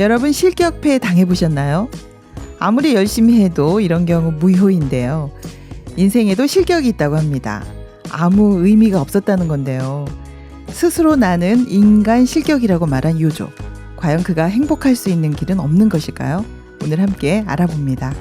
여러분 실격패 당해보셨나요? 아무리 열심히 해도 이런 경우 무효인데요. 인생에도 실격이 있다고 합니다. 아무 의미가 없었다는 건데요. 스스로 나는 인간 실격이라고 말한 요조. 과연 그가 행복할 수 있는 길은 없는 것일까요? 오늘 함께 알아봅니다.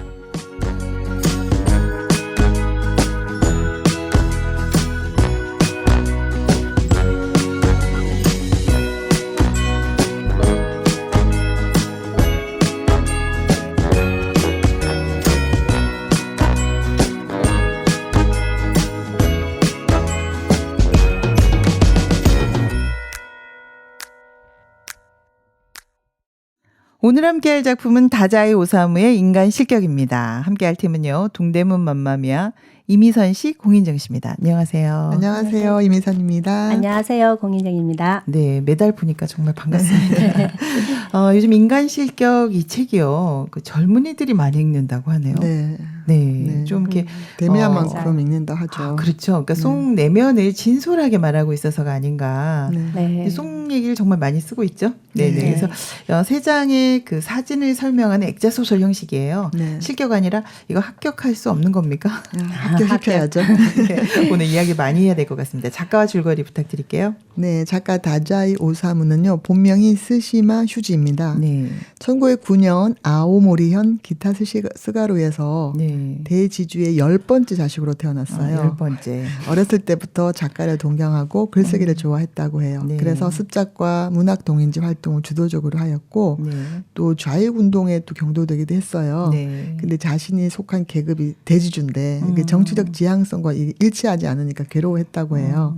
오늘 함께할 작품은 다자이 오사무의 인간 실격입니다. 함께할 팀은요. 동대문 맘마미아 이미선 씨, 공인정 씨입니다. 안녕하세요. 안녕하세요. 이미선입니다. 안녕하세요. 공인정입니다. 네, 매달 보니까 정말 반갑습니다. 요즘 인간 실격 이 책이요. 그 젊은이들이 많이 읽는다고 하네요. 네. 네, 좀 이렇게 대미한 만큼 읽는다 하죠. 그렇죠. 그러니까 속 내면을 진솔하게 말하고 있어서가 아닌가. 네. 속 얘기를 정말 많이 쓰고 있죠. 네. 네. 그래서 세 장의 그 사진을 설명하는 액자 소설 형식이에요. 네. 실격 아니라 이거 합격할 수 없는 겁니까? 합격시켜야죠. 네, 오늘 이야기 많이 해야 될 것 같습니다. 작가와 줄거리 부탁드릴게요. 네, 작가 다자이 오사무는요. 본명이 스시마 휴지입니다. 네. 1909년 아오모리현 기타 스가루에서 네. 대지주의 10번째 자식으로 태어났어요. 10번째. 어렸을 때부터 작가를 동경하고 글쓰기를 좋아했다고 해요. 네. 그래서 습작과 문학 동인지 활동을 주도적으로 하였고 네. 또 좌익운동에 또 경도되기도 했어요. 네. 근데 자신이 속한 계급이 대지주인데 이게 정치적 지향성과 일치하지 않으니까 괴로워했다고 해요.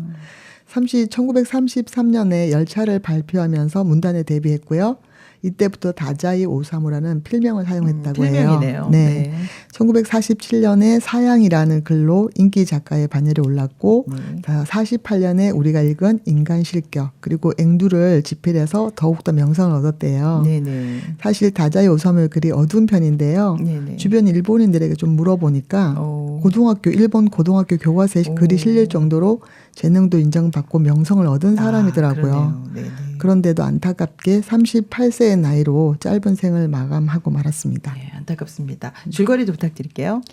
1933년에 열차를 발표하면서 문단에 데뷔했고요. 이때부터 다자이 오사무라는 필명을 사용했다고 해요. 필명이네요. 네. 1947년에 사양이라는 글로 인기 작가의 반열에 올랐고 48년에 우리가 읽은 인간 실격 그리고 앵두를 집필해서 더욱더 명성을 얻었대요. 네네. 사실 다자이 오사무의 글이 어두운 편인데요. 네네. 주변 일본인들에게 좀 물어보니까 일본 고등학교 교과서에 글이 실릴 정도로 재능도 인정받고 명성을 얻은 사람이더라고요. 그런데도 안타깝게 38세의 나이로 짧은 생을 마감하고 말았습니다. 네, 안타깝습니다. 줄거리도 부탁드릴게요.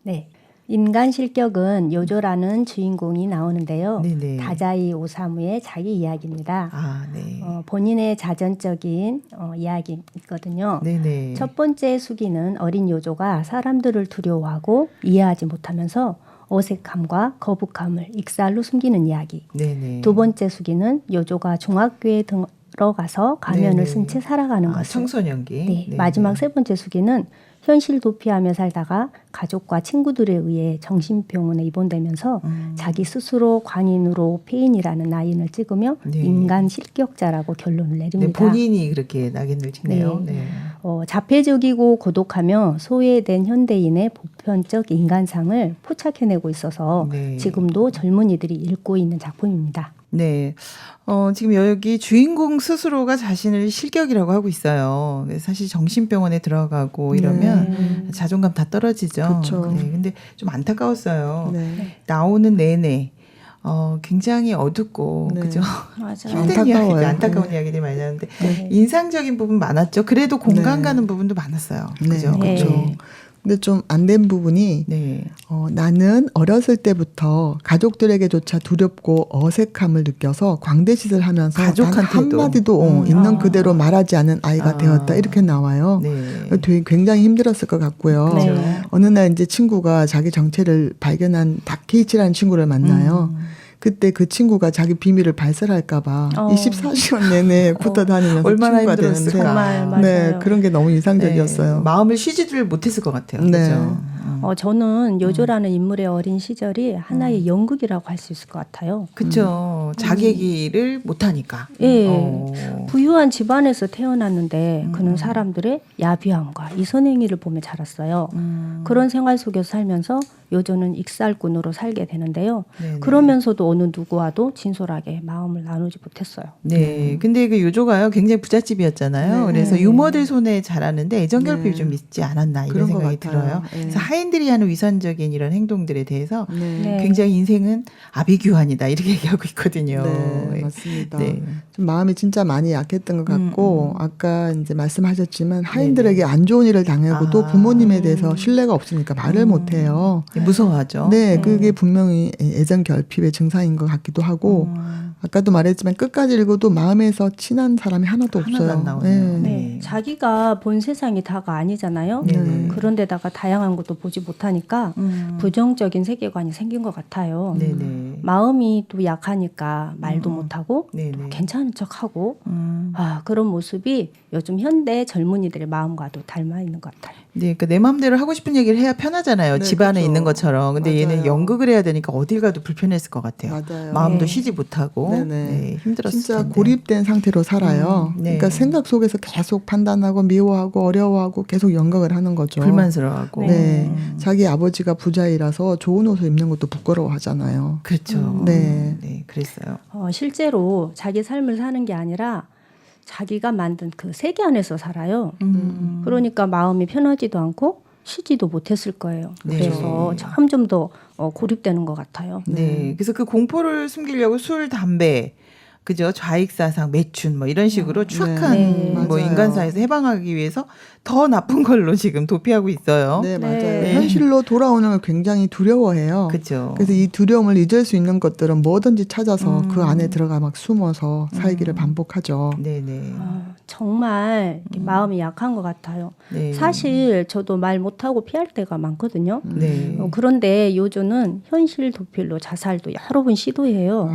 네. 인간 실격은 요조라는 주인공이 나오는데요. 네네. 다자이 오사무의 자기 이야기입니다. 아, 네. 본인의 자전적인 이야기거든요. 네네. 첫 번째 수기는 어린 요조가 사람들을 두려워하고 이해하지 못하면서 어색함과 거북함을 익살로 숨기는 이야기. 네네. 두 번째 수기는 요조가 중학교에 들어가서 가면을 네네. 쓴 채 살아가는 것을. 청소년기. 네. 네네. 마지막 세 번째 수기는 현실 도피하며 살다가 가족과 친구들에 의해 정신병원에 입원되면서 자기 스스로 광인으로 폐인이라는 낙인을 찍으며 네. 인간 실격자라고 결론을 내립니다. 네, 본인이 그렇게 낙인을 찍네요. 네. 네. 자폐적이고 고독하며 소외된 현대인의 보편적 인간상을 포착해내고 있어서 네. 지금도 젊은이들이 읽고 있는 작품입니다. 네. 지금 여기 주인공 스스로가 자신을 실격이라고 하고 있어요. 사실 정신병원에 들어가고 이러면 자존감 다 떨어지죠. 그쵸. 네. 근데 좀 안타까웠어요. 네. 나오는 내내 굉장히 어둡고 네. 그죠? 맞아요. 힘든 이야기, 안타까워요. 안타까운 네. 이야기들이 많이 나는데 네. 인상적인 부분 많았죠. 그래도 공감 네. 가는 부분도 많았어요. 네, 그죠? 그렇죠. 네. 근데 좀 안 된 부분이 네. 나는 어렸을 때부터 가족들에게조차 두렵고 어색함을 느껴서 광대짓을 하면서 가족한테도. 단 한마디도 있는 그대로 말하지 않은 아이가 되었다 이렇게 나와요. 네. 되게 굉장히 힘들었을 것 같고요. 네. 어느 날 이제 친구가 자기 정체를 발견한 다케이치라는 친구를 만나요. 그때 그 친구가 자기 비밀을 발설할까봐 24시간 내내 붙어 다니면서 얼마나 친구가 힘들었을까. 되는데 정말 맞아요. 네, 그런 게 너무 인상적이었어요. 네. 마음을 쉬지를 못했을 것 같아요. 네. 그죠? 저는 요조라는 인물의 어린 시절이 하나의 연극이라고 할 수 있을 것 같아요. 그쵸. 자기 얘기를 못하니까. 예. 부유한 집안에서 태어났는데 그는 사람들의 야비함과 이선행위를 보며 자랐어요. 그런 생활 속에서 살면서 요조는 익살꾼으로 살게 되는데요. 네네. 그러면서도 어느 누구와도 진솔하게 마음을 나누지 못했어요. 네. 근데 그 요조가요 굉장히 부잣집이었잖아요. 네. 그래서 유머들 손에 자라는데 애정 결핍이 네. 좀 있지 않았나 이런 그런 것 생각이 같아요. 들어요. 네. 그래서 하인들이 하는 위선적인 이런 행동들에 대해서 네. 네. 굉장히 인생은 아비규환이다 이렇게 얘기하고 있거든요. 네, 맞습니다. 네. 좀 마음이 진짜 많이 약했던 것 같고 아까 이제 말씀하셨지만 하인들에게 네네. 안 좋은 일을 당하고 또 아. 부모님에 대해서 신뢰가 없으니까 말을 못 해요. 무서워하죠. 네, 그게 분명히 애정 결핍의 증상인 것 같기도 하고 아까도 말했지만 끝까지 읽어도 마음에서 친한 사람이 하나도 하나도 없어요. 안 나오네요. 네. 네. 자기가 본 세상이 다가 아니잖아요. 네네. 그런데다가 다양한 것도 보지 못하니까 부정적인 세계관이 생긴 것 같아요. 네네. 마음이 또 약하니까 말도 못하고 네네. 괜찮은 척하고 그런 모습이 요즘 현대 젊은이들의 마음과도 닮아 있는 것 같아요. 네, 그러니까 내 마음대로 하고 싶은 얘기를 해야 편하잖아요. 네, 집 안에 그렇죠. 있는 것처럼. 근데 얘는 맞아요. 연극을 해야 되니까 어딜 가도 불편했을 것 같아요. 맞아요. 마음도 네. 쉬지 못하고 네네. 네, 힘들었을 진짜 텐데. 고립된 상태로 살아요. 네. 그러니까 생각 속에서 계속 판단하고 미워하고 어려워하고 계속 연극을 하는 거죠. 불만스러워하고. 네, 자기 아버지가 부자이라서 좋은 옷을 입는 것도 부끄러워하잖아요. 그렇죠. 네. 네, 그랬어요. 실제로 자기 삶을 사는 게 아니라 자기가 만든 그 세계 안에서 살아요. 그러니까 마음이 편하지도 않고 쉬지도 못했을 거예요. 네. 그래서 점점 더 고립되는 것 같아요. 네, 그래서 그 공포를 숨기려고 술, 담배, 그죠? 좌익사상, 매춘 뭐 이런 식으로 추악한 네. 뭐 맞아요. 인간사에서 해방하기 위해서 더 나쁜 걸로 지금 도피하고 있어요. 네, 맞아요. 네. 현실로 돌아오는 걸 굉장히 두려워해요. 그렇죠. 그래서 이 두려움을 잊을 수 있는 것들은 뭐든지 찾아서 그 안에 들어가 막 숨어서 살기를 반복하죠. 네네. 정말 이렇게 마음이 약한 것 같아요. 네. 사실 저도 말 못하고 피할 때가 많거든요. 네. 그런데 요조는 현실 도필로 자살도 여러 번 시도해요.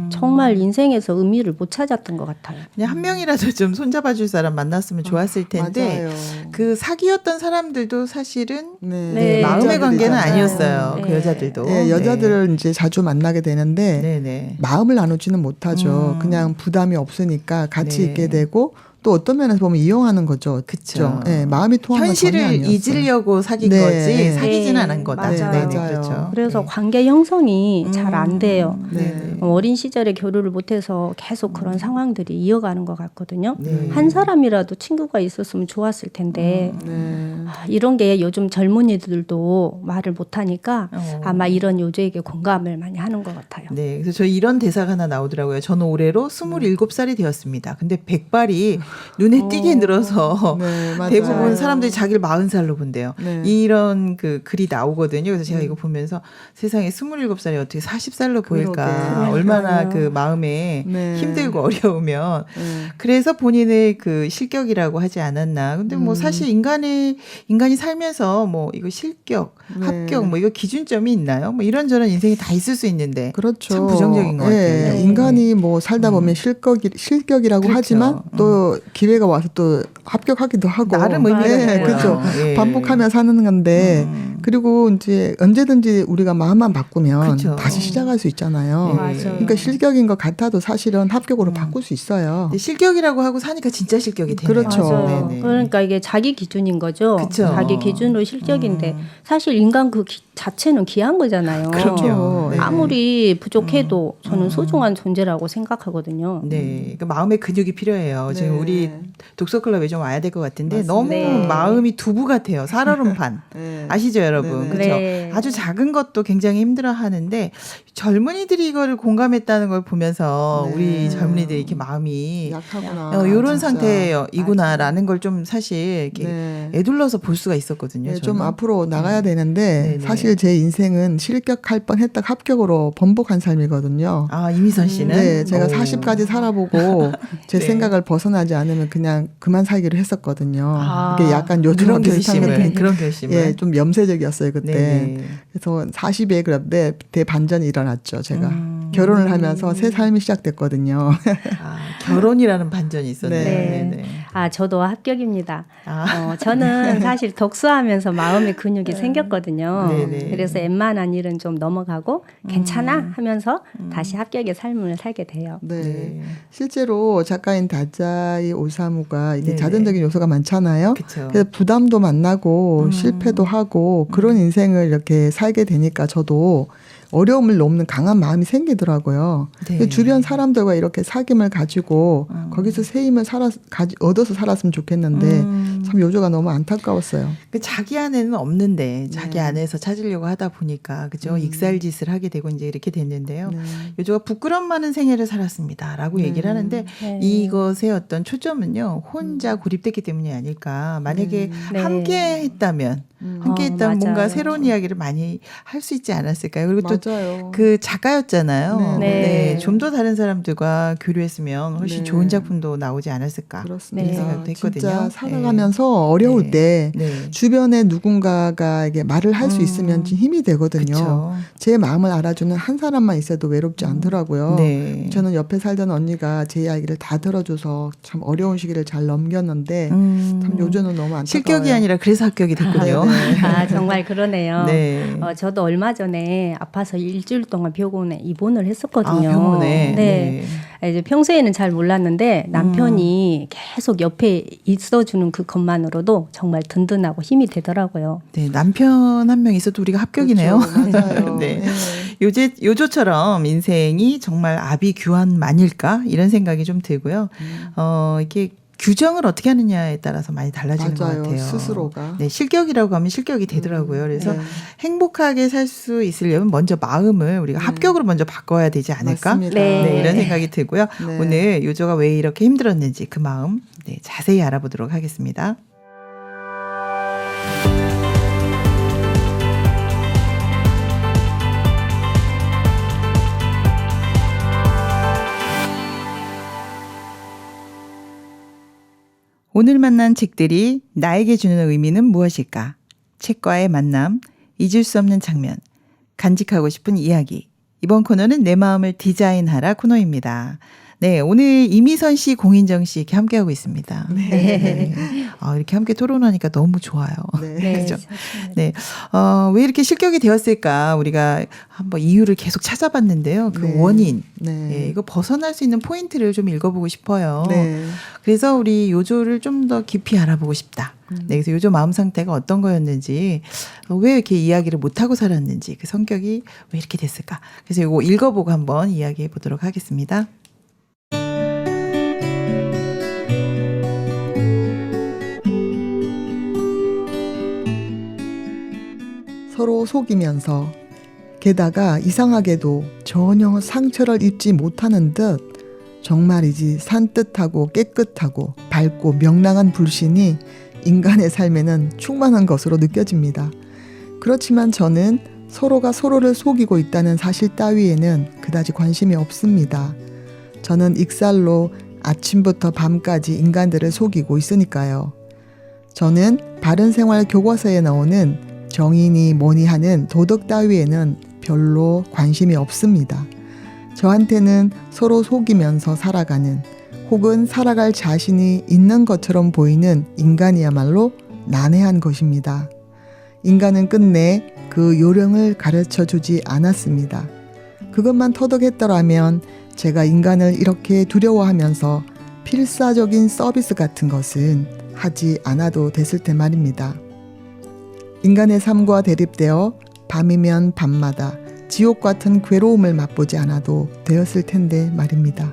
정말 인생에서 의미를 못 찾았던 것 같아요. 그냥 한 명이라도 좀 손잡아줄 사람 만났으면 좋았을 텐데 맞아요. 그 사귀었던 사람들도 사실은 네, 마음의 관계는 여자들이잖아요. 아니었어요. 네. 그 여자들도. 네, 여자들을 이제 자주 만나게 되는데 네네. 마음을 나누지는 못하죠. 그냥 부담이 없으니까 같이 네. 있게 되고 또 어떤 면에서 보면 이용하는 거죠. 그쵸. 네, 마음이 통하는 건 전혀 현실을 아니었어요. 잊으려고 사귄 네. 거지 사귀지는 네. 않은 거다. 맞아요. 네네, 맞아요. 그렇죠. 그래서 네. 관계 형성이 잘 안 돼요. 네. 어린 시절에 교류를 못해서 계속 그런 상황들이 이어가는 것 같거든요. 네. 한 사람이라도 친구가 있었으면 좋았을 텐데 네. 이런 게 요즘 젊은이들도 말을 못하니까 어. 아마 이런 요조에게 공감을 많이 하는 것 같아요. 네, 그래서 저 이런 대사가 하나 나오더라고요. 저는 올해로 27살이 되었습니다. 근데 백발이 눈에 띄게 늘어서 네, 맞아요. 대부분 사람들이 자기를 40살로 본대요. 네. 이런 그 글이 나오거든요. 그래서 제가 이거 보면서 세상에 27살이 어떻게 40살로 보일까. 그러게요. 얼마나 그 마음에 네. 힘들고 어려우면. 네. 그래서 본인의 그 실격이라고 하지 않았나. 근데 뭐 사실 인간이 살면서 뭐 이거 실격, 네. 합격 뭐 이거 기준점이 있나요? 뭐 이런저런 인생이 다 있을 수 있는데. 그렇죠. 참 부정적인 것 네, 같아요. 인간이 뭐 살다 보면 실격이라고 그렇죠. 하지만 또 기회가 와서 또 합격하기도 하고 나름 의미가 네, 있고요. 그렇죠. 예. 반복하며 사는 건데 그리고 이제 언제든지 우리가 마음만 바꾸면 그렇죠. 다시 시작할 수 있잖아요. 네. 맞아요. 그러니까 실격인 것 같아도 사실은 합격으로 바꿀 수 있어요. 근데 실격이라고 하고 사니까 진짜 실격이 되네요. 그렇죠. 맞아요. 네네. 그러니까 이게 자기 기준인 거죠. 그쵸. 자기 기준으로 실격인데 사실 인간 그 자체는 귀한 거잖아요. 그럼요. 네. 아무리 부족해도 저는 소중한 존재라고 생각하거든요. 네, 그 마음의 근육이 필요해요. 네. 지금 우리 독서클럽에 좀 와야 될 것 같은데 맞습니다. 너무 네. 마음이 두부 같아요. 살얼음판. 네. 아시죠, 여러분? 네네. 그렇죠. 네. 아주 작은 것도 굉장히 힘들어하는데 젊은이들이 이거를 공감했다는 걸 보면서 네. 우리 젊은이들이 이렇게 마음이 약하구나. 이런 진짜. 상태이구나라는 걸 좀 사실 이렇게 네. 애둘러서 볼 수가 있었거든요. 네, 저는. 좀 앞으로 나가야 되는데 네네. 사실 제 인생은 실격할 뻔했다 합격으로 번복한 삶이거든요. 아, 이미선 씨는 네, 제가 오. 40까지 살아보고 제 네. 생각을 벗어나지 않으면 그냥 그만 살기로 했었거든요. 아, 이게 약간 요즘랑 그런 비슷한 게 결심을 그런 결심을 예, 좀 염세적이었어요 그때. 네네. 그래서 40에 그런데 대반전이 일어났죠, 제가. 결혼을 하면서 새 삶이 시작됐거든요. 결혼이라는 반전이 있었네요. 네. 네. 저도 합격입니다. 저는 사실 독서하면서 마음의 근육이 생겼거든요. 네네. 그래서 웬만한 일은 좀 넘어가고 괜찮아 하면서 다시 합격의 삶을 살게 돼요. 네. 실제로 작가인 다자이 오사무가 이게 네네. 자전적인 요소가 많잖아요. 그쵸. 그래서 부담도 만나고 실패도 하고 그런 인생을 이렇게 살게 되니까 저도 어려움을 넘는 강한 마음이 생기더라고요. 네. 주변 사람들과 이렇게 사귐을 가지고 거기서 새 힘을 얻어서 살았으면 좋겠는데 참 요조가 너무 안타까웠어요. 자기 안에는 없는데 자기 네. 안에서 찾으려고 하다 보니까 그죠? 익살짓을 하게 되고 이제 이렇게 됐는데요. 네. 요조가 부끄럼 많은 생애를 살았습니다라고 네. 얘기를 하는데 네. 이것의 어떤 초점은요. 혼자 고립됐기 때문이 아닐까. 만약에 네. 함께 했다면 함께했다면 뭔가 맞아요. 새로운 이야기를 많이 할 수 있지 않았을까요? 그리고 또 맞아요. 그 작가였잖아요. 네. 네. 좀 더 다른 사람들과 교류했으면 훨씬 네. 좋은 작품도 나오지 않았을까. 그렇습니다. 이런 생각도 했거든요. 진짜 살아가면서 어려울 네. 때 네. 주변에 누군가가 이게 말을 할 수 있으면 힘이 되거든요. 그쵸. 제 마음을 알아주는 한 사람만 있어도 외롭지 않더라고요. 네. 저는 옆에 살던 언니가 제 이야기를 다 들어줘서 참 어려운 시기를 잘 넘겼는데 참 요즘은 너무 안타까워요. 실격이 아니라 그래서 합격이 됐군요. 정말 그러네요. 네. 저도 얼마 전에 아파서 일주일 동안 병원에 입원을 했었거든요. 병원에. 네. 이제 평소에는 잘 몰랐는데 남편이 계속 옆에 있어주는 그 것만으로도 정말 든든하고 힘이 되더라고요. 네, 남편 한 명 있어도 우리가 합격이네요. 그렇죠. 맞아요. 네. 네. 요조처럼 인생이 정말 아비규환만일까 이런 생각이 좀 들고요. 이게 규정을 어떻게 하느냐에 따라서 많이 달라지는 맞아요. 것 같아요. 스스로가. 네, 실격이라고 하면 실격이 되더라고요. 그래서 네. 행복하게 살 수 있으려면 먼저 마음을 우리가 합격으로 먼저 바꿔야 되지 않을까? 맞습니다. 네, 이런 생각이 들고요. 네. 오늘 요조가 왜 이렇게 힘들었는지 그 마음 자세히 알아보도록 하겠습니다. 오늘 만난 책들이 나에게 주는 의미는 무엇일까? 책과의 만남, 잊을 수 없는 장면, 간직하고 싶은 이야기. 이번 코너는 내 마음을 디자인하라 코너입니다. 네, 오늘 이미선 씨, 공인정 씨 이렇게 함께하고 있습니다. 네. 이렇게 함께 토론하니까 너무 좋아요. 네. 그죠? 네. 왜 이렇게 실격이 되었을까? 우리가 한번 이유를 계속 찾아봤는데요. 그 네. 원인. 네. 네, 이거 벗어날 수 있는 포인트를 좀 읽어보고 싶어요. 네. 그래서 우리 요조를 좀 더 깊이 알아보고 싶다. 네, 그래서 요조 마음 상태가 어떤 거였는지, 왜 이렇게 이야기를 못하고 살았는지, 그 성격이 왜 이렇게 됐을까. 그래서 이거 읽어보고 한번 이야기해 보도록 하겠습니다. 서로 속이면서 게다가 이상하게도 전혀 상처를 입지 못하는 듯 정말이지 산뜻하고 깨끗하고 밝고 명랑한 불신이 인간의 삶에는 충만한 것으로 느껴집니다. 그렇지만 저는 서로가 서로를 속이고 있다는 사실 따위에는 그다지 관심이 없습니다. 저는 익살로 아침부터 밤까지 인간들을 속이고 있으니까요. 저는 바른생활 교과서에 나오는 정의니 뭐니 하는 도덕 따위에는 별로 관심이 없습니다. 저한테는 서로 속이면서 살아가는 혹은 살아갈 자신이 있는 것처럼 보이는 인간이야말로 난해한 것입니다. 인간은 끝내 그 요령을 가르쳐 주지 않았습니다. 그것만 터득했더라면 제가 인간을 이렇게 두려워하면서 필사적인 서비스 같은 것은 하지 않아도 됐을 테 말입니다. 인간의 삶과 대립되어 밤이면 밤마다 지옥 같은 괴로움을 맛보지 않아도 되었을 텐데 말입니다.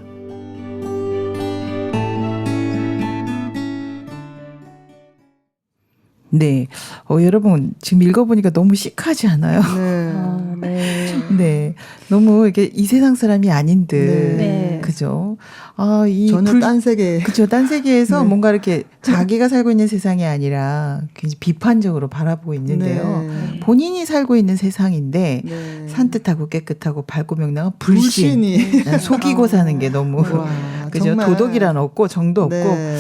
네. 여러분, 지금 읽어보니까 너무 시크하지 않아요? 네. 네. 네. 너무 이게 이 세상 사람이 아닌 듯. 네. 그죠? 저는 딴 세계. 그죠. 딴 세계에서 네. 뭔가 이렇게 자기가 살고 있는 세상이 아니라 굉장히 비판적으로 바라보고 있는데요. 네. 본인이 살고 있는 세상인데 네. 산뜻하고 깨끗하고 밝고 명랑한 불신. 불신이. 속이고 사는 게 너무. 와, 그죠. 정말. 도덕이란 없고 정도 없고. 네.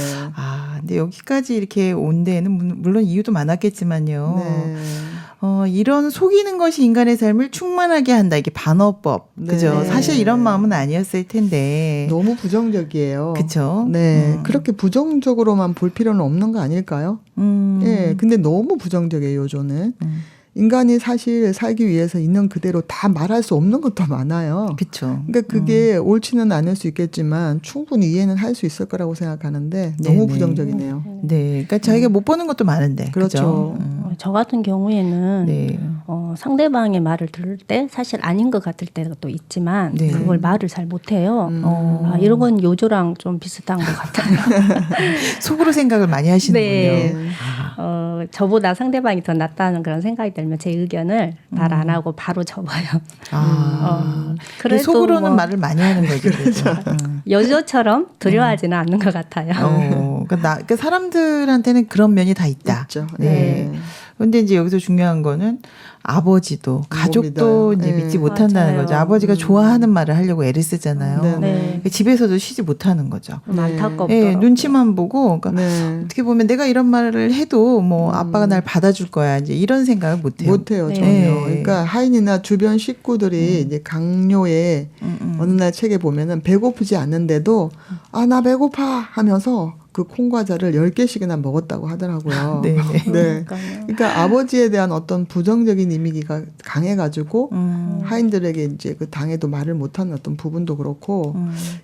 근데 여기까지 이렇게 온 데에는 물론 이유도 많았겠지만요. 네. 이런 속이는 것이 인간의 삶을 충만하게 한다. 이게 반어법. 네. 그죠? 사실 이런 마음은 아니었을 텐데. 너무 부정적이에요. 그렇죠. 네. 그렇게 부정적으로만 볼 필요는 없는 거 아닐까요? 예. 근데 너무 부정적이에요, 요즘은. 인간이 사실 살기 위해서 있는 그대로 다 말할 수 없는 것도 많아요. 그렇죠. 그러니까 그게 옳지는 않을 수 있겠지만 충분히 이해는 할 수 있을 거라고 생각하는데 너무 부정적이네요. 네, 그러니까 자기가 못 보는 것도 많은데. 그렇죠. 저 같은 경우에는 네. 상대방의 말을 들을 때 사실 아닌 것 같을 때도 있지만 네. 그걸 말을 잘 못해요. 이런 건 요조랑 좀 비슷한 것 같아요. 속으로 생각을 많이 하시는군요. 네. 저보다 상대방이 더 낫다는 그런 생각이 들면 제 의견을 말 안 하고 바로 접어요. 그래도 속으로는 말을 많이 하는 거죠. 그렇죠. 여조처럼 두려워하지는 않는 것 같아요. 그러니까 사람들한테는 그런 면이 다 있다. 있죠. 네. 그런데 이제 여기서 중요한 거는 아버지도 가족도 이제 믿지 못한다는 맞아요. 거죠. 아버지가 좋아하는 말을 하려고 애를 쓰잖아요. 네. 네. 집에서도 쉬지 못하는 거죠. 안타깝더라고요. 네, 눈치만 보고 그러니까 네. 어떻게 보면 내가 이런 말을 해도 뭐 아빠가 날 받아줄 거야 이제 이런 생각을 못해요. 못해요, 네. 전혀. 네. 그러니까 하인이나 주변 식구들이 이제 강요에 어느 날 책에 보면은 배고프지 않는데도 나 배고파 하면서 그 콩과자를 10개씩이나 먹었다고 하더라고요. 네. 네. 그러니까 아버지에 대한 어떤 부정적인 이미지가 강해가지고 하인들에게 이제 그 당해도 말을 못하는 어떤 부분도 그렇고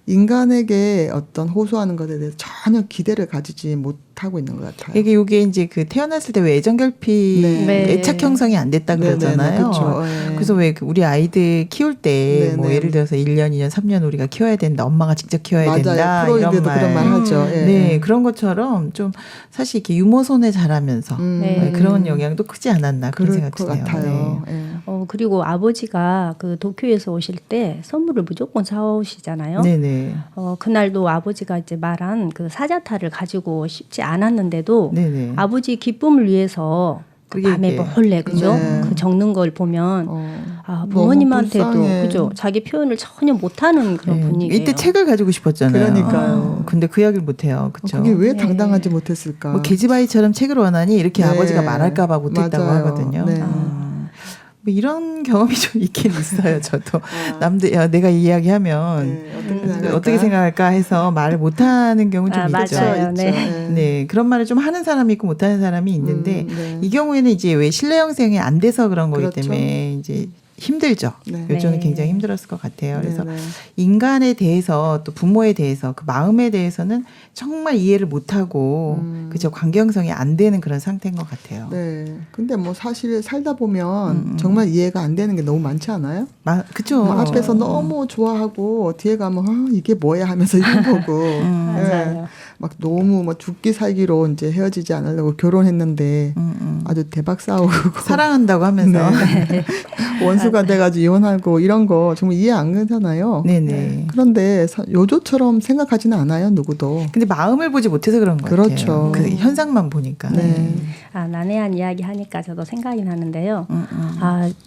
인간에게 어떤 호소하는 것에 대해서 전혀 기대를 가지지 못하고 있는 것 같아요. 이게 이제 그 태어났을 때 왜 애정결핍 네. 애착 형성이 안 됐다 네, 그러잖아요. 그렇죠. 그래서 왜 우리 아이들 키울 때 네, 뭐 네. 예를 들어서 1년, 2년, 3년 우리가 키워야 된다. 엄마가 직접 키워야 맞아요. 된다. 프로이드도 이런 말. 그런 말 하죠. 예. 네, 그런 것처럼 좀 사실 이렇게 유모손에 자라면서 네. 그런 영향도 크지 않았나 그런 그럴 생각이 것 드네요. 같아요. 네. 예. 그리고 아버지가 그 도쿄에서 오실 때 선물을 무조건 사오시잖아요. 네네. 그날도 아버지가 이제 말한 그 사자타를 가지고 싶지 않았는데도 네네. 아버지 기쁨을 위해서 그 그게 밤에 이게- 몰래 그죠? 네. 그 적는 걸 보면 너무 부모님한테도 불쌍해. 그죠? 자기 표현을 전혀 못하는 그런 네. 분위기예요. 이때 책을 가지고 싶었잖아요. 그러니까요. 근데 그 이야기를 못해요. 그렇죠. 그게 왜 네. 당당하지 못했을까? 뭐 계집아이처럼 책을 원하니 이렇게 네. 아버지가 말할까봐 못했다고 맞아요. 하거든요. 네. 뭐 이런 경험이 좀 있긴 있어요. 저도 남들 내가 이 이야기하면 네, 어떻게 생각할까 해서 말을 못하는 경우는 좀 있죠. 맞아요. 네. 네, 그런 말을 좀 하는 사람이 있고 못하는 사람이 있는데 네. 이 경우에는 이제 왜 신뢰 형성이 안 돼서 그런 거기 그렇죠. 때문에 이제 힘들죠. 네. 요즘은 네. 굉장히 힘들었을 것 같아요. 그래서 네, 네. 인간에 대해서 또 부모에 대해서 그 마음에 대해서는 정말 이해를 못하고 그죠 관계 형성이 안 되는 그런 상태인 것 같아요. 네. 근데 뭐 사실 살다 보면 정말 이해가 안 되는 게 너무 많지 않아요? 그죠. 뭐 앞에서 너무 좋아하고 뒤에 가면 이게 뭐야 하면서 힘보고 맞아요. 막 너무 뭐 죽기 살기로 이제 헤어지지 않으려고 결혼했는데 아주 대박 싸우고 사랑한다고 하면서. 네. 원수가 돼가지고 이혼하고 이런 거 정말 이해 안 가잖아요. 네네. 그런데 요조처럼 생각하지는 않아요, 누구도. 근데 마음을 보지 못해서 그런 것 그렇죠. 같아요. 그 현상만 보니까. 네. 난해한 이야기 하니까 저도 생각이 나는데요.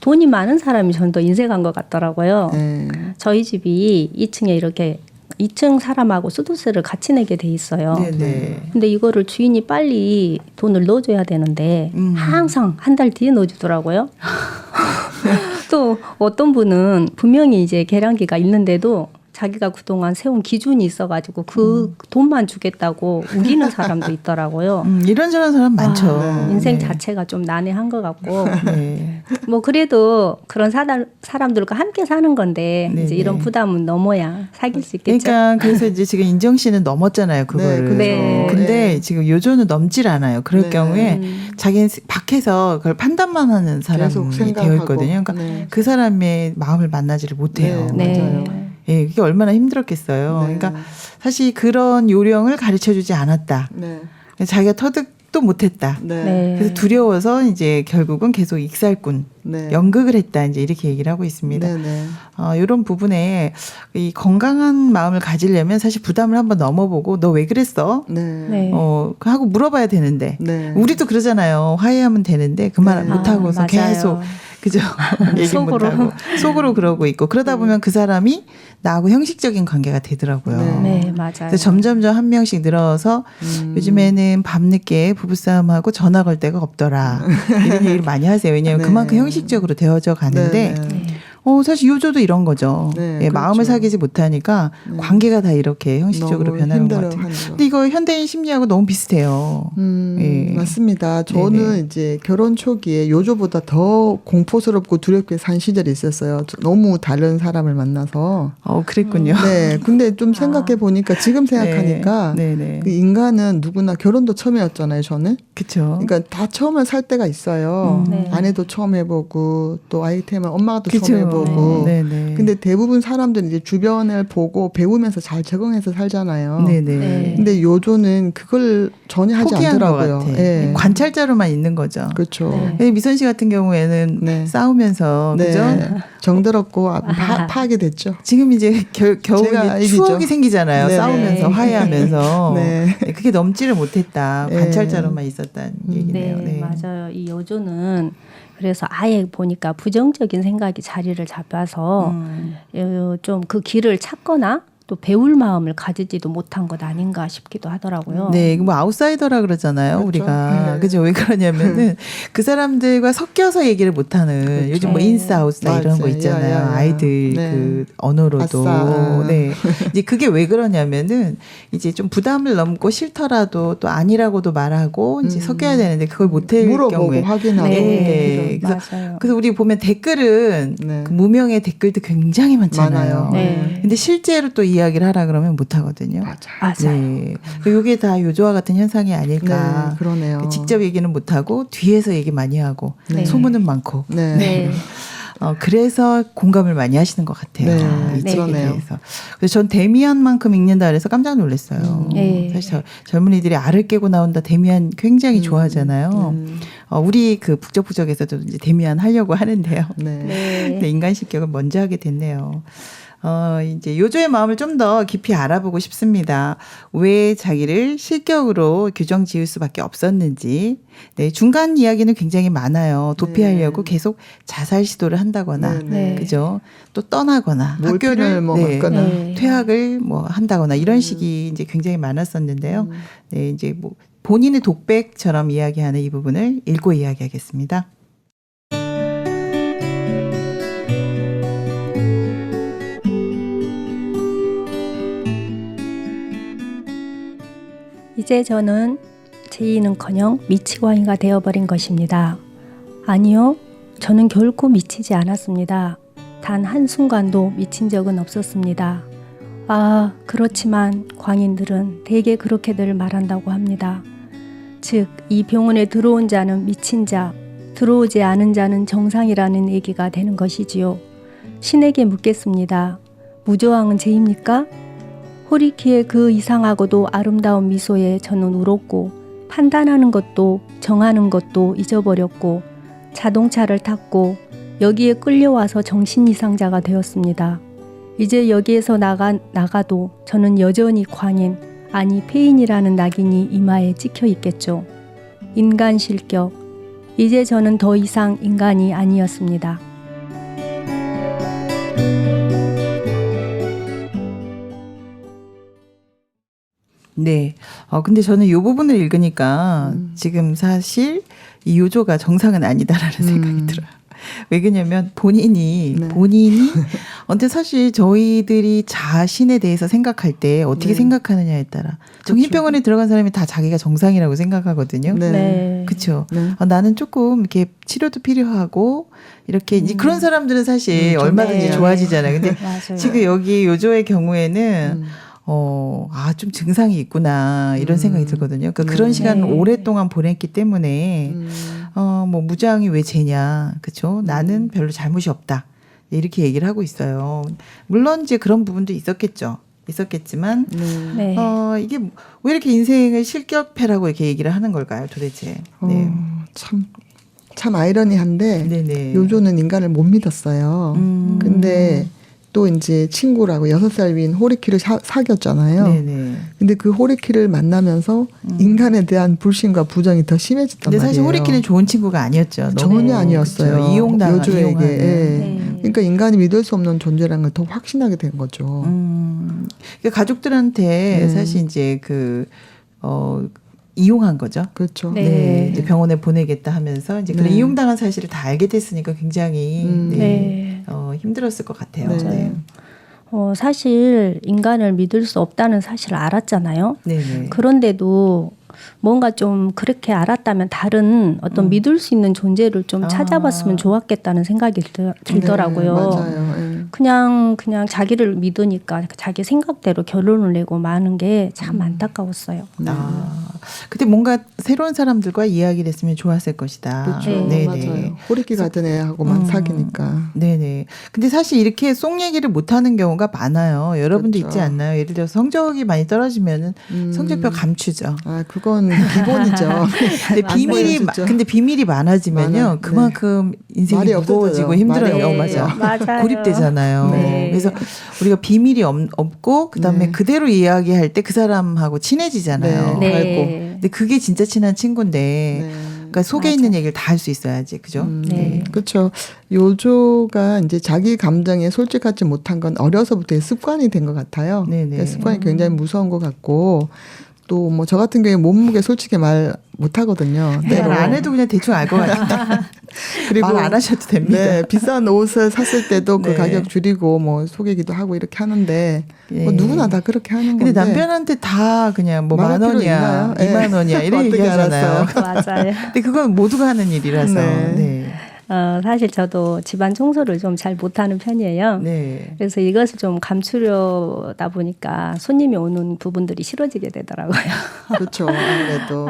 돈이 많은 사람이 전 더 인색한 것 같더라고요. 네. 저희 집이 2층에 이렇게 2층 사람하고 수도세를 같이 내게 돼 있어요. 네네. 근데 이거를 주인이 빨리 돈을 넣어줘야 되는데 항상 한 달 뒤에 넣어주더라고요. 또 어떤 분은 분명히 이제 계량기가 있는데도 자기가 그동안 세운 기준이 있어가지고 그 돈만 주겠다고 우기는 사람도 있더라고요. 이런저런 사람 많죠. 인생 네. 자체가 좀 난해한 것 같고 네. 뭐 그래도 그런 사람들과 함께 사는 건데 네네. 이제 이런 부담은 넘어야 사귈 수 있겠죠. 그러니까 그래서 이제 지금 인정 씨는 넘었잖아요, 그거를. 그렇죠. 네. 근데 네. 지금 요조는 넘질 않아요. 그럴 네. 경우에 자기는 밖에서 그걸 판단만 하는 사람이 계속 되어 생각하고. 있거든요. 그러니까 네. 그 사람의 마음을 만나지를 못해요. 네. 맞아요. 예, 그게 얼마나 힘들었겠어요. 네. 그러니까 사실 그런 요령을 가르쳐주지 않았다. 네. 자기가 터득도 못했다. 네. 네. 그래서 두려워서 이제 결국은 계속 익살군, 네. 연극을 했다. 이제 이렇게 얘기를 하고 있습니다. 네. 네. 이런 부분에 이 건강한 마음을 가지려면 사실 부담을 한번 넘어보고 너 왜 그랬어? 네. 네. 하고 물어봐야 되는데 네. 우리도 그러잖아요. 화해하면 되는데 그 말 네. 못하고서 맞아요. 계속 그죠? 얘기 속으로. 못하고 속으로 그러고 있고 그러다 보면 그 사람이 나하고 형식적인 관계가 되더라고요. 네, 맞아요. 그래서 점점점 한 명씩 늘어서 요즘에는 밤늦게 부부싸움하고 전화 걸 데가 없더라. 이런 얘기를 많이 하세요. 왜냐하면 네. 그만큼 형식적으로 되어져 가는데 네. 사실 요조도 이런 거죠. 네, 예, 그렇죠. 마음을 사귀지 못하니까 네. 관계가 다 이렇게 형식적으로 너무 변하는 것 같아요. 힘들어하죠. 근데 이거 현대인 심리하고 너무 비슷해요. 예. 맞습니다. 저는 네네. 이제 결혼 초기에 요조보다 더 공포스럽고 두렵게 산 시절이 있었어요. 너무 다른 사람을 만나서. 그랬군요. 네. 근데 좀 생각해 보니까 지금 생각하니까 네. 네네. 그 인간은 누구나 결혼도 처음 해왔잖아요. 저는. 그렇죠. 그러니까 다 처음에 살 때가 있어요. 네. 아내도 처음 해보고 또 아이 태어나면 엄마가 또 그쵸. 처음 해보고. 네네. 근데 대부분 사람들은 이제 주변을 보고 배우면서 잘 적응해서 살잖아요. 네네. 네. 근데 요조는 그걸 전혀 하지 포기한 것 않더라고요. 같아. 예. 관찰자로만 있는 거죠. 그렇죠. 네. 미선 씨 같은 경우에는 네. 싸우면서 네. 그죠? 정들었고 파하게 됐죠. 지금 이제 겨우 제가 이제 추억이 알겠죠. 생기잖아요. 네. 싸우면서 네. 화해하면서 네. 그게 넘지를 못했다. 네. 관찰자로만 있었다는 얘기네요. 네, 맞아요. 이 요조는 그래서 아예 보니까 부정적인 생각이 자리를 잡아서 좀 그 길을 찾거나 또 배울 마음을 가지지도 못한 것 아닌가 싶기도 하더라고요. 네, 뭐 아웃사이더라 그러잖아요. 그렇죠. 우리가 네. 그죠? 왜 그러냐면은 그 사람들과 섞여서 얘기를 못하는 그렇죠. 요즘 뭐 네. 인싸 아웃사 이런 거 맞아요. 있잖아요. 야. 아이들 네. 그 언어로도 아싸. 네. 이제 그게 왜 그러냐면은 이제 좀 부담을 넘고 싫더라도 또 아니라고도 말하고 이제 섞여야 되는데 그걸 못할 물어보고 경우에 확인하고. 네. 맞아요. 그래서 우리 보면 댓글은 네. 그 무명의 댓글도 굉장히 많잖아요. 많아요. 네. 근데 실제로 또 이야기를 하라 그러면 못 하거든요. 맞아요. 맞아요. 네. 이게 다 요조와 같은 현상이 아닐까. 네, 그러네요. 직접 얘기는 못 하고 뒤에서 얘기 많이 하고 네. 소문은 많고. 네. 네. 그래서 공감을 많이 하시는 것 같아요. 네, 이 책에 그러네요. 대해서. 그래서 전 데미안만큼 읽는다 그래서 깜짝 놀랐어요. 네. 사실 젊은이들이 알을 깨고 나온다 데미안 굉장히 좋아하잖아요. 우리 그 북적북적에서도 이제 데미안 하려고 하는데요. 네. 네. 근데 인간 실격을 먼저 하게 됐네요. 이제 요조의 마음을 좀 더 깊이 알아보고 싶습니다. 왜 자기를 실격으로 규정 지을 수밖에 없었는지. 네, 중간 이야기는 굉장히 많아요. 도피하려고 계속 자살 시도를 한다거나, 네. 그죠? 또 떠나거나, 몰핀을 학교를 뭐 맞거나. 네. 퇴학을 뭐 한다거나 이런 식이 이제 굉장히 많았었는데요. 네, 이제 뭐 본인의 독백처럼 이야기하는 이 부분을 읽고 이야기하겠습니다. 이제 저는 제의는커녕 미치광이가 되어버린 것입니다. 아니요, 저는 결코 미치지 않았습니다. 단 한순간도 미친 적은 없었습니다. 아, 그렇지만 광인들은 대개 그렇게들 말한다고 합니다. 즉, 이 병원에 들어온 자는 미친 자, 들어오지 않은 자는 정상이라는 얘기가 되는 것이지요. 신에게 묻겠습니다. 무저항은 죄입니까? 호리키의 그 이상하고도 아름다운 미소에 저는 울었고 판단하는 것도 정하는 것도 잊어버렸고 자동차를 탔고 여기에 끌려와서 정신이상자가 되었습니다. 이제 여기에서 나가도 저는 여전히 광인, 아니 폐인이라는 낙인이 이마에 찍혀 있겠죠. 인간 실격. 이제 저는 더 이상 인간이 아니었습니다. 네. 근데 저는 이 부분을 읽으니까 지금 사실 이 요조가 정상은 아니다라는 생각이 들어요. 왜 그러냐면 본인이 근데 사실 저희들이 자신에 대해서 생각할 때 어떻게 생각하느냐에 따라 정신병원에 들어간 사람이 다 자기가 정상이라고 생각하거든요. 네. 그렇죠. 네. 나는 조금 이렇게 치료도 필요하고 이렇게 이제 그런 사람들은 사실 얼마든지 네. 좋아지잖아요. 근데 맞아요. 지금 여기 요조의 경우에는 좀 증상이 있구나, 이런 생각이 들거든요. 그러니까 그런 시간을 오랫동안 보냈기 때문에, 뭐, 무저항이 왜 죄냐, 그쵸? 나는 별로 잘못이 없다. 이렇게 얘기를 하고 있어요. 물론 이제 그런 부분도 있었겠지만, 네. 이게 왜 이렇게 인생을 실격패라고 이렇게 얘기를 하는 걸까요, 도대체? 네. 참 아이러니한데, 네네. 요조는 인간을 못 믿었어요. 근데 또 이제 친구라고 6살 위인 호리키를 사귀었잖아요. 네네. 근데 그 호리키를 만나면서 인간에 대한 불신과 부정이 더 심해졌단 말이에요. 근데 사실 호리키는 좋은 친구가 아니었죠. 전혀 아니었어요. 그렇죠. 요조에게. 예. 네. 그러니까 인간이 믿을 수 없는 존재라는 걸 더 확신하게 된 거죠. 그러니까 가족들한테 네. 사실 이제 이용한 거죠. 그렇죠. 네. 네. 이제 병원에 보내겠다 하면서 이제 그런 네. 이용당한 사실을 다 알게 됐으니까 굉장히 네. 힘들었을 것 같아요. 네. 네. 사실 인간을 믿을 수 없다는 사실을 알았잖아요. 네네. 그런데도 뭔가 좀 그렇게 알았다면 다른 어떤 믿을 수 있는 존재를 좀 찾아봤으면 좋았겠다는 생각이 들더라고요. 네, 맞아요. 예. 그냥 자기를 믿으니까 자기 생각대로 결론을 내고 마는 게 참 안타까웠어요. 근데 뭔가 새로운 사람들과 이야기를 했으면 좋았을 것이다. 그렇죠. 네. 맞아요. 호리키 같은 애하고만 사귀니까. 네네. 근데 사실 이렇게 속 얘기를 못하는 경우가 많아요. 여러분도 그렇죠. 있지 않나요? 예를 들어서 성적이 많이 떨어지면은 성적표 감추죠. 아, 그건 기본이죠. 근데 비밀이 많아지면요. 그만큼 인생이 말이 무거워지고 없어져요. 힘들어요. 말이 맞아. 맞아요. 고립되잖아요. 네. 그래서 우리가 비밀이 없고 그다음에 네. 그대로 이야기할 때 그 사람하고 친해지잖아요. 네. 네. 근데 그게 진짜 친한 친구인데 네. 그러니까 속에 있는 얘기를 다 할 수 있어야지. 그죠? 네. 그렇죠. 요조가 이제 자기 감정에 솔직하지 못한 건 어려서부터의 습관이 된 것 같아요. 네네. 습관이 굉장히 무서운 것 같고 또 뭐 저 같은 경우에 몸무게 솔직히 말 못하거든요. 말 안 해도 그냥 대충 알 것 같은데. 그리고 말 안 하셔도 됩니다. 네, 비싼 옷을 샀을 때도 그 네. 가격 줄이고 뭐 속이기도 하고 이렇게 하는데 뭐 예. 누구나 다 그렇게 하는 건데. 근데 남편한테 다 그냥 뭐 말할 만 필요 원이야, 있나요? 2만 원이야 이런 어떻게 맞아요. 얘기하잖아요. 근데 그건 모두가 하는 일이라서. 네. 네. 사실 저도 집안 청소를 좀 잘 못하는 편이에요. 네. 그래서 이것을 좀 감추려다 보니까 손님이 오는 부분들이 싫어지게 되더라고요. 그렇죠. 아무래도.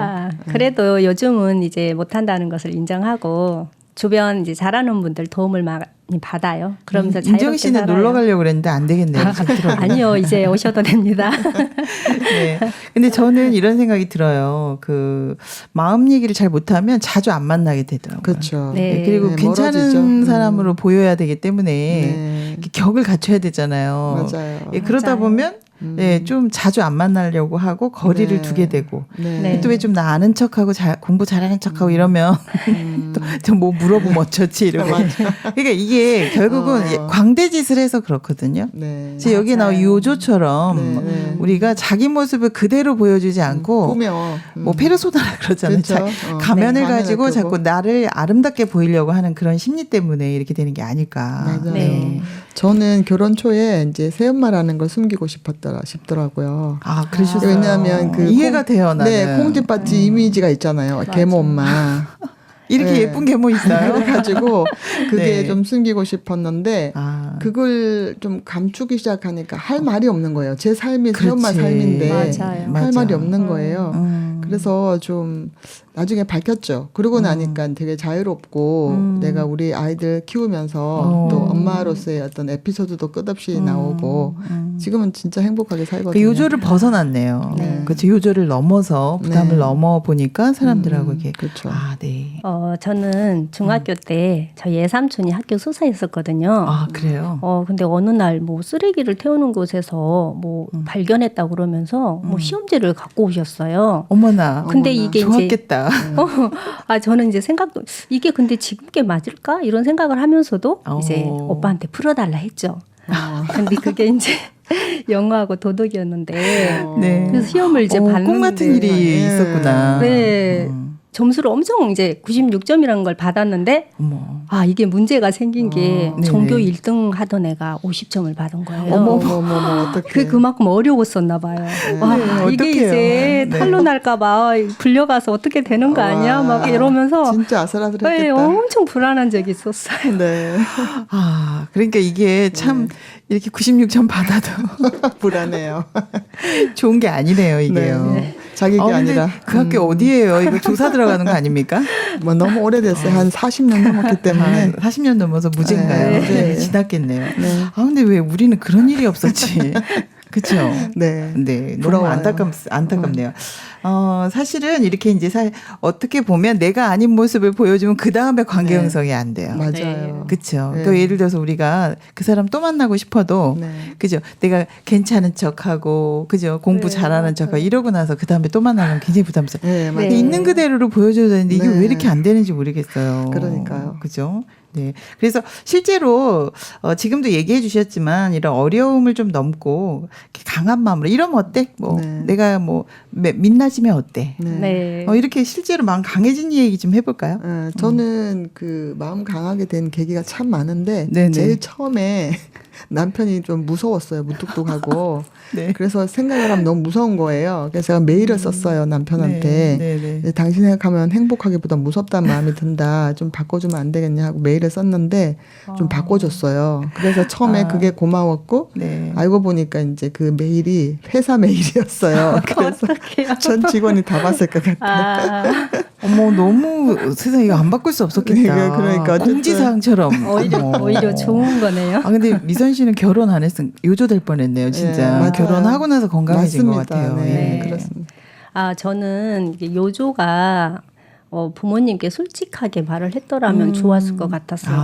그래도 요즘은 이제 못한다는 것을 인정하고 주변 이제 잘하는 분들 도움을 많이 받아요. 그러면서 인정 자유롭게 씨는 살아요. 놀러 가려고 그랬는데 안 되겠네요. 지금 들어보니까. 아니요, 이제 오셔도 됩니다. 네. 근데 저는 이런 생각이 들어요. 그 마음 얘기를 잘 못하면 자주 안 만나게 되더라고요. 그렇죠. 네. 그리고 네, 괜찮은 멀어지죠. 사람으로 보여야 되기 때문에 네. 이렇게 격을 갖춰야 되잖아요. 맞아요. 예, 그러다 맞아요. 보면 예, 좀 자주 안 만나려고 하고 거리를 네. 두게 되고 네. 또 왜 좀 나 아는 척하고 공부 잘하는 척하고 이러면 또 좀 뭐 물어보면 어쩌지 이러고 그러니까 이게 결국은 광대짓을 해서 그렇거든요. 네. 그래서 여기에 나온 요조처럼 네. 우리가 자기 모습을 그대로 보여주지 않고 꾸며. 뭐 페르소나라 그러잖아요. 그렇죠. 가면을 네. 가지고 가면을 자꾸 끄고. 나를 아름답게 보이려고 하는 그런 심리 때문에 이렇게 되는 게 아닐까. 맞아요. 네. 저는 결혼 초에 이제 새엄마라는 걸 숨기고 싶더라고요. 아, 그러셨어요. 왜냐하면 그 이해가 돼요, 나는. 네, 콩쥐팥쥐 이미지가 있잖아요. 계모 엄마. 이렇게 네. 예쁜 계모 있어요. 그래가지고 그게 네. 좀 숨기고 싶었는데 그걸 좀 감추기 시작하니까 할 말이 없는 거예요. 제 삶이 새엄마 그렇지. 삶인데 맞아요. 할 말이 없는 거예요. 음. 그래서 좀 나중에 밝혔죠. 그러고 나니까 되게 자유롭고 내가 우리 아이들 키우면서 또 엄마로서의 어떤 에피소드도 끝없이 나오고 지금은 진짜 행복하게 살거든요. 그 요조를 벗어났네요. 네. 그렇죠. 요조를 넘어서 부담을 네. 넘어 보니까 사람들하고 이렇게 그렇죠. 아, 네. 저는 중학교 때 저희 예삼촌이 학교 수사였었거든요. 아, 그래요. 근데 어느 날 뭐 쓰레기를 태우는 곳에서 뭐 발견했다고 그러면서 뭐 시험지를 갖고 오셨어요. 어머나. 근데 이게 좋았겠다. 저는 이제 생각도 이게 근데 지금 게 맞을까 이런 생각을 하면서도 이제 오빠한테 풀어달라 했죠. 근데 그게 이제 영어하고 도덕이었는데 네. 그래서 시험을 이제 봤는데 꿈 같은 일이 있었구나. 네. 점수를 엄청 이제 96점이라는 걸 받았는데 어머. 이게 문제가 생긴 게 네네. 전교 1등 하던 애가 50점을 받은 거예요. 어머머머 어떡해. 그만큼 어려웠었나 봐요. 와, 네, 이게 어떡해요. 이제 네. 탄로 날까봐 불려가서 어떻게 되는 거 아니야? 막 이러면서 진짜 아슬아슬했겠다. 네, 엄청 불안한 적이 있었어요. 네. 아, 그러니까 이게 참 이렇게 96점 받아도 불안해요. 좋은 게 아니네요, 이게요. 네. 자기가 근데 아니라. 그 학교 어디예요? 이거 조사 들어가는 거 아닙니까? 뭐 너무 오래됐어요. 한 40년 넘었기 때문에. 40년 넘어서 무죄인가요? 네. 네. 지났겠네요. 네. 아, 근데 왜 우리는 그런 일이 없었지? 그렇죠. 네. 네. 너무 부러워요. 안타깝네요. 사실은 이렇게 이제 어떻게 보면 내가 아닌 모습을 보여주면 그 다음에 관계 네. 형성이 안 돼요. 맞아요. 그렇죠. 네. 그러니까 예를 들어서 우리가 그 사람 또 만나고 싶어도 네. 그죠. 내가 괜찮은 척하고 그죠. 공부 네, 잘하는 척하고 이러고 나서 그 다음에 또 만나면 굉장히 부담스러워. 네, 맞아요. 네. 있는 그대로를 보여줘야 되는데 이게 네. 왜 이렇게 안 되는지 모르겠어요. 그러니까요. 그죠? 네. 그래서 실제로 지금도 얘기해 주셨지만 이런 어려움을 좀 넘고 이렇게 강한 마음으로 이러면 어때? 뭐 네. 내가 뭐 민낯이면 어때? 네. 이렇게 실제로 마음 강해진 얘기 좀 해볼까요? 네, 저는 그 마음 강하게 된 계기가 참 많은데 네네. 제일 처음에 남편이 좀 무서웠어요. 무뚝뚝하고. 네. 그래서 생각을 하면 너무 무서운 거예요. 그래서 제가 메일을 썼어요. 남편한테. 네. 당신 생각하면 행복하기보다 무섭다는 마음이 든다. 좀 바꿔주면 안 되겠냐 하고 메일을 썼는데 좀 바꿔줬어요. 그래서 처음에 그게 고마웠고 네. 알고 보니까 이제 그 메일이 회사 메일이었어요. 그래서 전 직원이 다 봤을 것 같아요. 어머 너무 세상에 이거 안 바꿀 수 없었겠다. 그러니까 어쨌든. 공지사항처럼. 오히려 좋은 거네요. 근데 미선 씨는 결혼 안 했으면 요조될 뻔했네요. 진짜. 맞아요. 결혼하고 나서 건강해진 맞습니다. 것 같아요. 네, 예. 그렇습니다. 저는 이게 요조가 부모님께 솔직하게 말을 했더라면 좋았을 것 같았어요.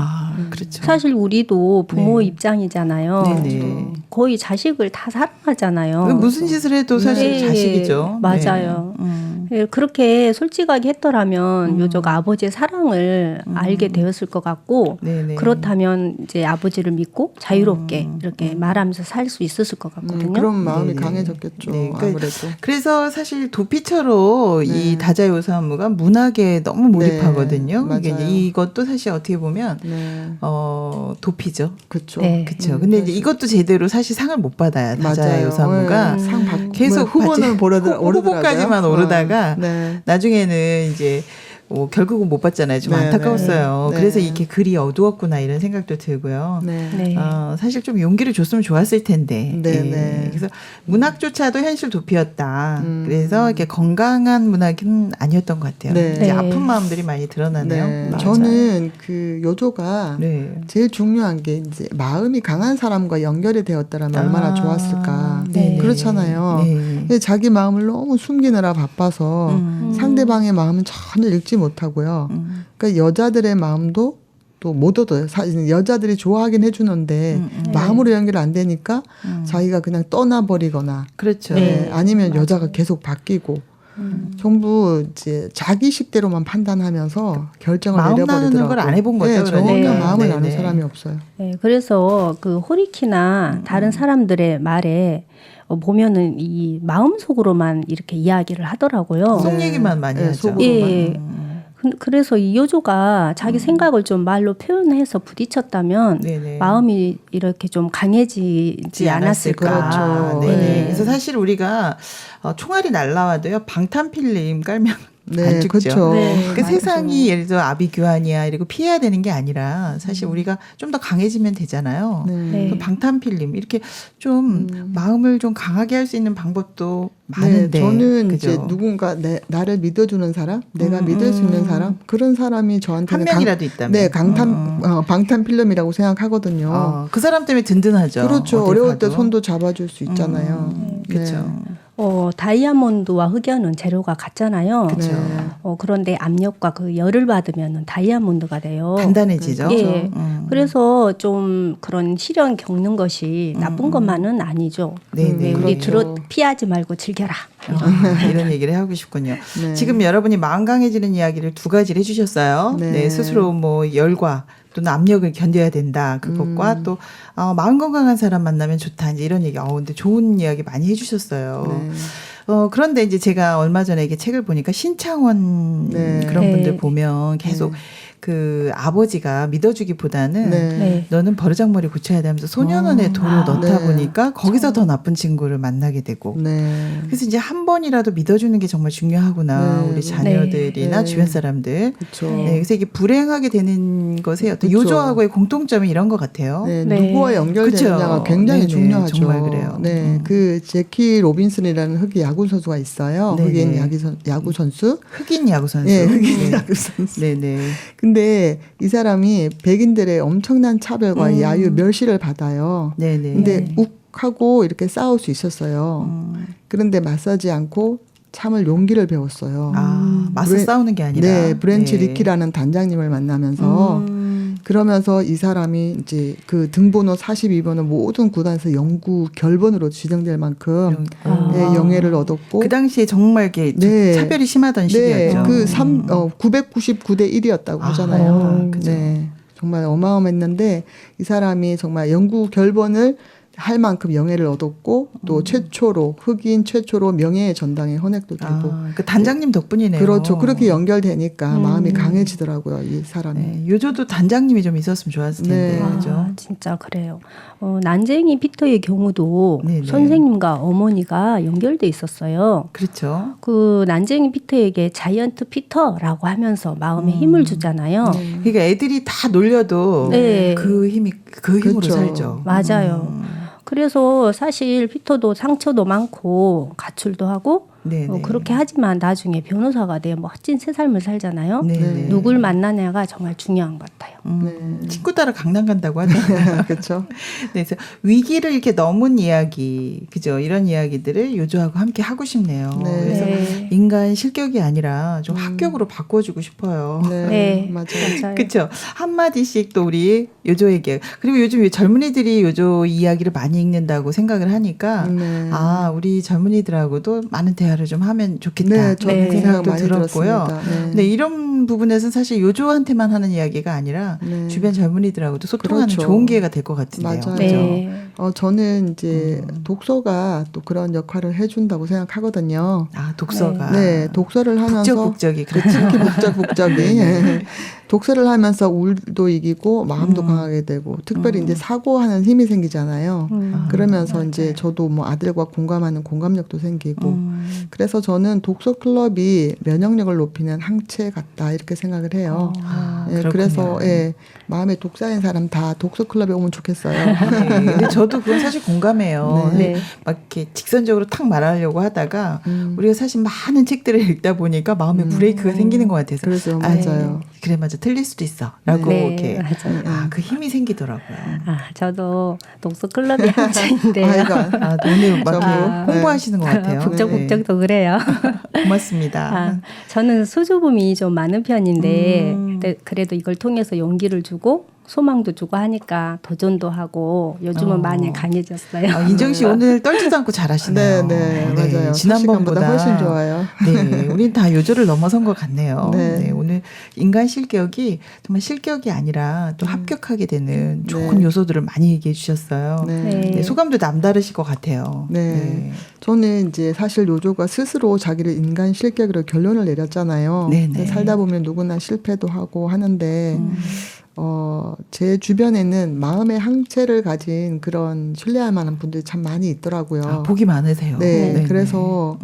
그렇죠. 사실 우리도 부모 네. 입장이잖아요. 네네. 거의 자식을 다 사랑하잖아요. 무슨 짓을 해도 사실 네, 자식이죠. 맞아요. 네. 예, 그렇게 솔직하게 했더라면 요조가 아버지의 사랑을 알게 되었을 것 같고 네네. 그렇다면 이제 아버지를 믿고 자유롭게 이렇게 말하면서 살 수 있었을 것 같거든요. 그런 마음이 네네. 강해졌겠죠. 네, 그러니까 아무래도. 그래서 사실 도피처로 네. 이 다자요사무가 문학에 너무 몰입하거든요. 네, 이게 맞아요. 이것도 사실 어떻게 보면 네. 도피죠. 그렇죠. 네. 그렇죠. 근데 이제 이것도 제대로 사실 상을 못 받아요. 다자요사무가 상 받, 계속 후보는 후보까지만 오르다가 네. 나중에는 이제 결국은 못 봤잖아요. 좀 네, 안타까웠어요. 네. 그래서 네. 이렇게 글이 어두웠구나 이런 생각도 들고요. 네. 네. 사실 좀 용기를 줬으면 좋았을 텐데. 네, 예. 네. 그래서 문학조차도 현실 도피였다. 그래서 이렇게 건강한 문학은 아니었던 것 같아요. 네. 이제 네. 아픈 마음들이 많이 드러나네요. 네. 맞아요. 저는 그 요조가 네. 제일 중요한 게 이제 마음이 강한 사람과 연결이 되었다라면 얼마나 좋았을까. 네. 그렇잖아요. 네. 근데 자기 마음을 너무 숨기느라 바빠서 상대방의 마음은 전혀 읽지 못하고요. 그러니까 여자들의 마음도 또 못 얻어요. 여자들이 좋아하긴 해주는데 마음으로 연결 안 되니까 자기가 그냥 떠나버리거나 그렇죠. 네. 아니면 여자가 계속 바뀌고 전부 이제 자기 식대로만 판단하면서 결정을 마음 내려버리더라고요. 나누는 걸 안 해본 거죠. 네, 그러니까. 전혀 네. 마음을 네, 나눈 네. 사람이 없어요. 네, 그래서 그 호리키나 다른 사람들의 말에 보면은 이 마음속으로만 이렇게 이야기를 하더라고요. 속 얘기만 많이 네, 하죠. 속으로만. 예. 그래서 이 요조가 자기 생각을 좀 말로 표현해서 부딪혔다면 네네. 마음이 이렇게 좀 강해지지 않았을까. 그렇죠. 네네. 네. 그래서 사실 우리가 총알이 날라와도요 방탄필름 깔면 네, 안 죽죠. 그렇죠. 네. 그 맞아요. 세상이 예를 들어 아비규환이야 이러고 피해야 되는 게 아니라 사실 우리가 좀 더 강해지면 되잖아요. 네. 네. 그 방탄필름 이렇게 좀 마음을 좀 강하게 할 수 있는 방법도 많은데 네, 저는 그죠? 이제 누군가 나를 믿어주는 사람, 내가 믿을 수 있는 사람 그런 사람이 한 저한테는 명이라도 있다면 네, 방탄 필름이라고 생각하거든요. 그 사람 때문에 든든하죠. 그렇죠. 어딜 어려울 가도. 때 손도 잡아줄 수 있잖아요. 그렇죠. 다이아몬드와 흑연은 재료가 같잖아요. 그렇죠. 네. 그런데 압력과 그 열을 받으면 다이아몬드가 돼요. 단단해지죠. 예. 그래서 좀 그런 시련 겪는 것이 나쁜 것만은 아니죠. 네, 우리 그렇죠. 피하지 말고 즐겨라. 이런 얘기를 하고 싶군요. 네. 지금 여러분이 마음 강해지는 이야기를 두 가지를 해주셨어요. 네. 네, 스스로 뭐 열과 또는 압력을 견뎌야 된다. 그것과 또 마음 건강한 사람 만나면 좋다. 이제 이런 얘기. 근데 좋은 이야기 많이 해주셨어요. 네. 그런데 이제 제가 얼마 전에 이게 책을 보니까 신창원 네. 그런 네. 분들 보면 계속 그 아버지가 믿어주기보다는 네. 너는 버르장머리 고쳐야 돼 하면서 소년원에 도로 넣다 네. 보니까 거기서 더 나쁜 친구를 만나게 되고 네. 그래서 이제 한 번이라도 믿어주는 게 정말 중요하구나. 네. 우리 자녀들이나 네. 주변 사람들. 그렇죠. 네, 그래서 이게 불행하게 되는 것의 어떤 그쵸. 요조하고의 공통점이 이런 것 같아요. 네, 네. 누구와 연결되느냐가 그쵸. 굉장히 네네, 중요하죠. 정말 그래요. 네, 그 제키 로빈슨이라는 흑인 야구 선수가 있어요. 네네. 흑인 야구 선수. 흑인 야구 선수. 네, 흑인 네. 야구 선수. 네네. 근데 이 사람이 백인들의 엄청난 차별과 야유 멸시를 받아요. 네네. 근데 하고 이렇게 싸울 수 있었어요. 그런데 맞서지 않고 참을 용기를 배웠어요. 맞서 싸우는 게 아니라. 네, 브렌치 리키라는 단장님을 만나면서 그러면서 이 사람이 이제 그 등번호 42번은 모든 구단에서 영구 결번으로 지정될 만큼 영예를 얻었고 그 당시에 정말 이렇게 차별이 심하던 시기였죠. 그 999대 1이었다고 하잖아요. 네, 정말 어마어마했는데 이 사람이 정말 영구 결번을 할 만큼 명예를 얻었고 또 최초로 흑인 최초로 명예의 전당에 헌액도 되고 그 단장님 덕분이네요. 그렇죠. 그렇게 연결되니까 마음이 강해지더라고요. 이 사람이. 네, 요조도 단장님이 좀 있었으면 좋았을 텐데. 네. 그죠? 진짜 그래요. 난쟁이 피터의 경우도 네네. 선생님과 어머니가 연결돼 있었어요. 그렇죠. 그 난쟁이 피터에게 자이언트 피터라고 하면서 마음에 힘을 주잖아요. 그러니까 애들이 다 놀려도 그 힘으로 그렇죠. 살죠. 맞아요. 그래서 사실 피터도 상처도 많고 가출도 하고 그렇게 하지만 나중에 변호사가 돼 멋진 새 삶을 살잖아요. 네네. 누굴 만나냐가 정말 중요한 것 같아요. 친구 따라 강남 간다고 하잖아요. 그렇죠. 그래서 위기를 이렇게 넘은 이야기, 그죠? 이런 이야기들을 요조하고 함께 하고 싶네요. 네. 그래서 인간 실격이 아니라 좀 합격으로 바꿔주고 싶어요. 네, 맞아요. 그렇죠. 한 마디씩 또 우리 요조에게. 그리고 요즘 젊은이들이 요조 이야기를 많이 읽는다고 생각을 하니까 우리 젊은이들하고도 많은 대화를 좀 하면 좋겠다. 네, 저는 그 생각 많이 들었고요. 들었습니다. 근데 이런 부분에서는 사실 요조한테만 하는 이야기가 아니라 주변 젊은이들하고도 소통하는 그렇죠. 좋은 기회가 될 것 같은데요. 맞아요. 네. 저는 이제 독서가 또 그런 역할을 해준다고 생각하거든요. 독서가. 네, 독서를 하면서 북적북적이 특히 북적북적이 독서를 하면서 울도 이기고 마음도 강하게 되고 특별히 이제 사고하는 힘이 생기잖아요. 그러면서 이제 저도 뭐 아들과 공감하는 공감력도 생기고 그래서 저는 독서 클럽이 면역력을 높이는 항체 같다 이렇게 생각을 해요. 그래서 마음에 독사인 사람 다 독서 클럽에 오면 좋겠어요. 근데 저도 그건 사실 공감해요. 네. 막 이렇게 직선적으로 탁 말하려고 하다가 우리가 사실 많은 책들을 읽다 보니까 마음에 브레이크가 생기는 것 같아서. 그래서 맞아요. 그래 맞아 틀릴 수도 있어라고 이렇게 맞아요. 그 힘이 생기더라고요. 저도 독서 클럽의 항체인데요. 오늘 막 홍보하시는 것 같아요. 북적북적도 그래요. 고맙습니다. 저는 수줍음이 좀 많은 편인데 그래도 이걸 통해서 용기를 주고 소망도 주고 하니까 도전도 하고 요즘은 많이 강해졌어요. 인정 씨 오늘 떨지도 않고 잘하시네요. 네, 맞아요. 지난번보다 훨씬 좋아요. 네, 우린 다 요조를 넘어선 것 같네요. 네. 오늘 인간 실격이 정말 실격이 아니라 또 합격하게 되는 좋은 요소들을 많이 얘기해 주셨어요. 네, 소감도 남다르실 것 같아요. 네. 저는 이제 사실 요조가 스스로 자기를 인간 실격으로 결론을 내렸잖아요. 살다 보면 누구나 실패도 하고 하는데 제 주변에는 마음의 항체를 가진 그런 신뢰할 만한 분들이 참 많이 있더라고요. 복이 많으세요. 네. 그래서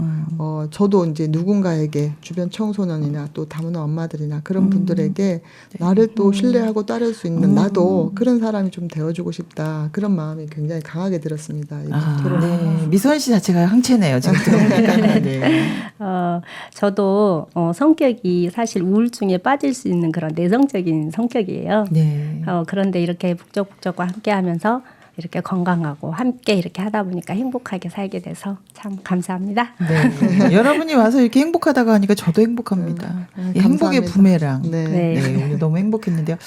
저도 이제 누군가에게 주변 청소년이나 또 다문화 엄마들이나 그런 분들에게 나를 또 신뢰하고 따를 수 있는 나도 그런 사람이 좀 되어주고 싶다. 그런 마음이 굉장히 강하게 들었습니다. 미선 씨 자체가 항체네요. 지금 들어보니까. 저도 성격이 사실 우울증에 빠질 수 있는 그런 내성적인 성격이에요. 그런데 이렇게 북적북적과 함께하면서 이렇게 건강하고 함께 이렇게 하다 보니까 행복하게 살게 돼서 참 감사합니다. 여러분이 와서 이렇게 행복하다고 하니까 저도 행복합니다. 행복의 부메랑. 오늘 너무 행복했는데요.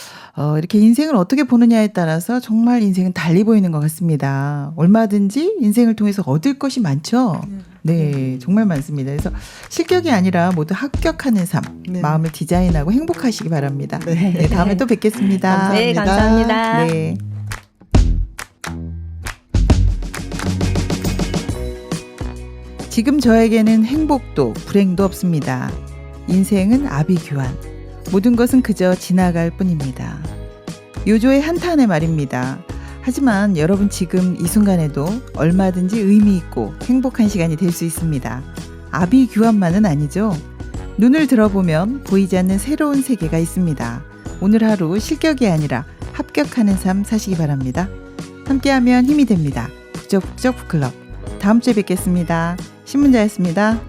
이렇게 인생을 어떻게 보느냐에 따라서 정말 인생은 달리 보이는 것 같습니다. 얼마든지 인생을 통해서 얻을 것이 많죠. 네, 정말 많습니다. 그래서 실격이 아니라 모두 합격하는 삶, 마음을 디자인하고 행복하시기 바랍니다. 다음에 또 뵙겠습니다. 네, 감사합니다. 네. 지금 저에게는 행복도 불행도 없습니다. 인생은 아비규환. 모든 것은 그저 지나갈 뿐입니다. 요조의 한탄의 말입니다. 하지만 여러분 지금 이 순간에도 얼마든지 의미 있고 행복한 시간이 될 수 있습니다. 아비규환만은 아니죠. 눈을 들어보면 보이지 않는 새로운 세계가 있습니다. 오늘 하루 실격이 아니라 합격하는 삶 사시기 바랍니다. 함께하면 힘이 됩니다. 북적북적 북클럽. 다음 주에 뵙겠습니다. 신문자였습니다.